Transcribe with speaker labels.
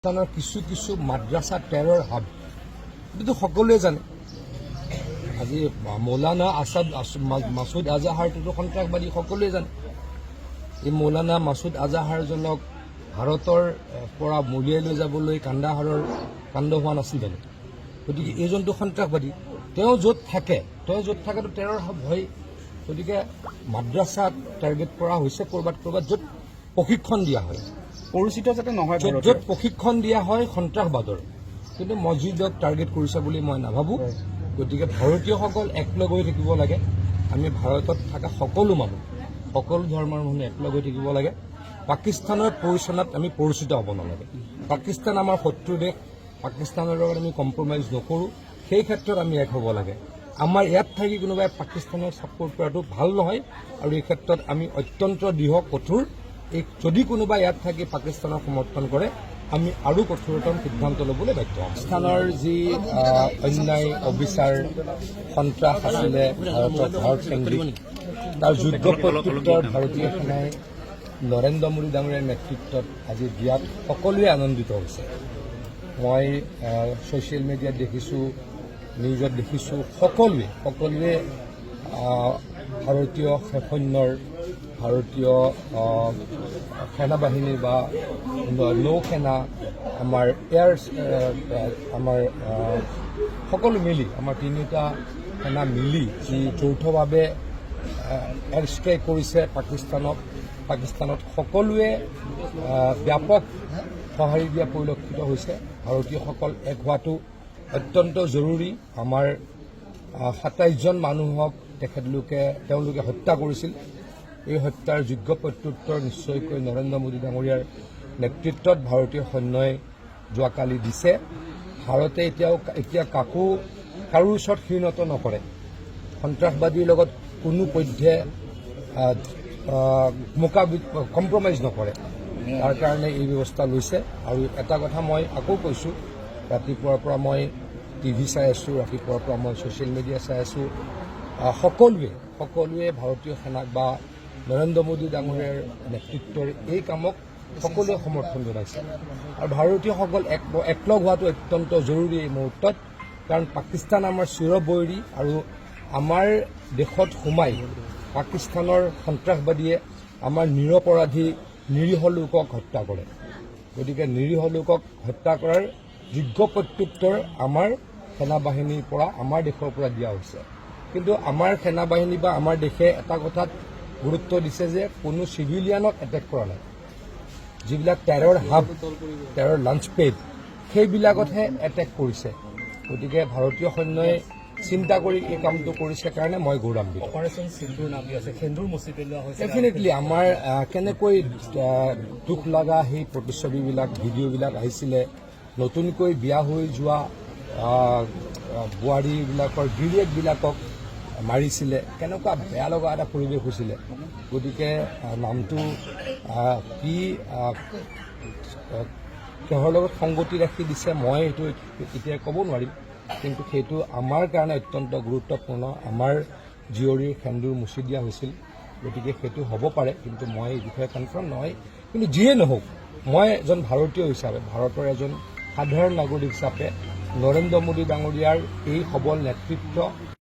Speaker 1: কিছু কিছু মাদ্ৰাছা terror hub এইটো সকলোৱে জানে। আজি মৌলানা মাছুদ আজাহাৰটোতো সন্ত্ৰাসবাদী সকলোৱে জানে। এই মৌলানা মাছুদ আজাহাৰজনক ভাৰতৰ পৰা মৰিয়াই লৈ যাবলৈ কান্দাহাৰৰ কাণ্ড হোৱা নাছিল জানো? গতিকে এইজনটো সন্ত্ৰাসবাদী। তেওঁ য'ত থাকেতো টেৰৰ হাব হয়। গতিকে মাদ্ৰাছাত টাৰ্গেট কৰা হৈছে ক'ৰবাত য'ত প্ৰশিক্ষণ দিয়া হয়,
Speaker 2: পৰিচিত যাতে নহয়,
Speaker 1: য'ত প্ৰশিক্ষণ দিয়া হয় সন্ত্ৰাসবাদৰ, কিন্তু মছজিদক টাৰ্গেট কৰিছে বুলি মই নাভাবোঁ। গতিকে ভাৰতীয়সকল একলগ হৈ থাকিব লাগে। আমি ভাৰতত থকা সকলো মানুহ, সকলো ধৰ্মৰ মানুহ একলগ হৈ থাকিব লাগে। পাকিস্তানৰ পৰিচালনাত আমি পৰিচিত হ'ব নালাগে। পাকিস্তান আমাৰ শত্ৰু দেশ, পাকিস্তানৰ লগত আমি কম্প্ৰমাইজ নকৰোঁ। সেই ক্ষেত্ৰত আমি এক হ'ব লাগে। আমাৰ ইয়াত থাকি কোনোবাই পাকিস্তানক ছাপোৰ্ট কৰাটো ভাল নহয়, আৰু এই ক্ষেত্ৰত আমি অত্যন্ত দৃঢ় কঠোৰ। যদি কোনোবা ইয়াত থাকি পাকিস্তানক সমৰ্থন কৰে, আমি আৰু কঠোৰতম সিদ্ধান্ত ল'বলৈ বাধ্য হ'ম। পাকিস্তানৰ যি অন্যায় অবিচাৰ সন্ত্ৰাস আছিলে ভাৰতকেন্দ্ৰিক, তাৰ যোগ্য প্ৰত্যুত্তৰ ভাৰতীয় সেনাই নৰেন্দ্ৰ মোদী ডাঙৰীয়াৰ নেতৃত্বত আজি দিয়াত সকলোৱে আনন্দিত হৈছে। মই ছ'চিয়েল মিডিয়াত দেখিছোঁ, নিউজত দেখিছোঁ, সকলোৱে ভাৰতীয় সৈন্যৰ, ভাৰতীয় সেনাবাহিনী বা নৌসেনা, আমাৰ আমাৰ সকলো মিলি, আমাৰ তিনিওটা সেনা মিলি যি যৌথভাৱে এয়াৰ ষ্ট্ৰাইক কৰিছে পাকিস্তানত সকলোৱে ব্যাপক সঁহাৰি দিয়া পৰিলক্ষিত হৈছে। ভাৰতীয়সকল এক হোৱাটো অত্যন্ত জৰুৰী। আমাৰ ২৭জন মানুহক তেওঁলোকে হত্যা কৰিছিল। এই হত্যাৰ যোগ্য প্ৰত্যুত্তৰ নিশ্চয়কৈ নৰেন্দ্ৰ মোদী ডাঙৰীয়াৰ নেতৃত্বত ভাৰতীয় সৈন্যই যোৱাকালি দিছে। ভাৰতে এতিয়া কাৰো ওচৰত শিৰণত নকৰে। সন্ত্ৰাসবাদীৰ লগত কোনো পধ্যে কম্প্ৰমাইজ নকৰে। তাৰ কাৰণে এই ব্যৱস্থা লৈছে। আৰু এটা কথা মই আকৌ কৈছোঁ, ৰাতিপুৱাৰ পৰা মই টিভি চাই আছোঁ, ৰাতিপুৱাৰ পৰা মই ছ'চিয়েল মিডিয়া চাই আছোঁ। সকলোৱে ভাৰতীয় সেনাক বা নৰেন্দ্ৰ মোদী ডাঙৰীয়াৰ নেতৃত্বৰ এই কামক সকলোৱে সমৰ্থন জনাইছে। আৰু ভাৰতীয়সকল একলগ হোৱাটো অত্যন্ত জৰুৰী এই মুহূৰ্তত, কাৰণ পাকিস্তান আমাৰ চিৰবৈৰী, আৰু আমাৰ দেশত সোমাই পাকিস্তানৰ সন্ত্ৰাসবাদীয়ে আমাৰ নিৰপৰাধী নিৰীহ লোকক হত্যা কৰে। গতিকে নিৰীহ লোকক হত্যা কৰাৰ যোগ্য প্ৰত্যুত্তৰ আমাৰ সেনাবাহিনীৰ পৰা, আমাৰ দেশৰ পৰা দিয়া হৈছে। কিন্তু আমাৰ সেনাবাহিনী বা আমাৰ দেশে এটা কথাত গুৰুত্ব দিছে যে কোনো চিভিলিয়ানক এটেক কৰা নাই। যিবিলাক টেৰৰ হাব, টেৰৰ লাঞ্চ পেড, সেইবিলাকতহে এটেক কৰিছে। গতিকে ভাৰতীয় সৈন্যই চিন্তা কৰি এই কামটো কৰিছে কাৰণে মই গৌৰৱান্বিত।
Speaker 2: অপাৰেশ্যন সিন্দুৰ নাম দি আছে, সেন্দুৰ মচি পেলোৱা হৈছে।
Speaker 1: ডেফিনেটলি আমাৰ কেনেকৈ দুখ লগা সেই প্ৰতিচ্ছবিবিলাক, ভিডিঅ'বিলাক আহিছিলে। নতুনকৈ বিয়া হৈ যোৱা বোৱাৰীবিলাকৰ গিৰিয়েকবিলাকক মাৰিছিলে, কেনেকুৱা বেয়া লগা এটা পৰিৱেশ হৈছিলে। গতিকে নামটো কি কিহৰ লগত সংগতি ৰাখি দিছে মই এইটো এতিয়া ক'ব নোৱাৰিম, কিন্তু সেইটো আমাৰ কাৰণে অত্যন্ত গুৰুত্বপূৰ্ণ। আমাৰ জীয়ৰীৰ সেন্দুৰ মুচি দিয়া হৈছিল, গতিকে সেইটো হ'ব পাৰে, কিন্তু মই এই বিষয়ে কনফাৰ্ম নহয়। কিন্তু যিয়ে নহওক, মই এজন ভাৰতীয় হিচাপে, ভাৰতৰ এজন সাধাৰণ নাগৰিক হিচাপে নৰেন্দ্ৰ মোদী ডাঙৰীয়াৰ এই সবল নেতৃত্ব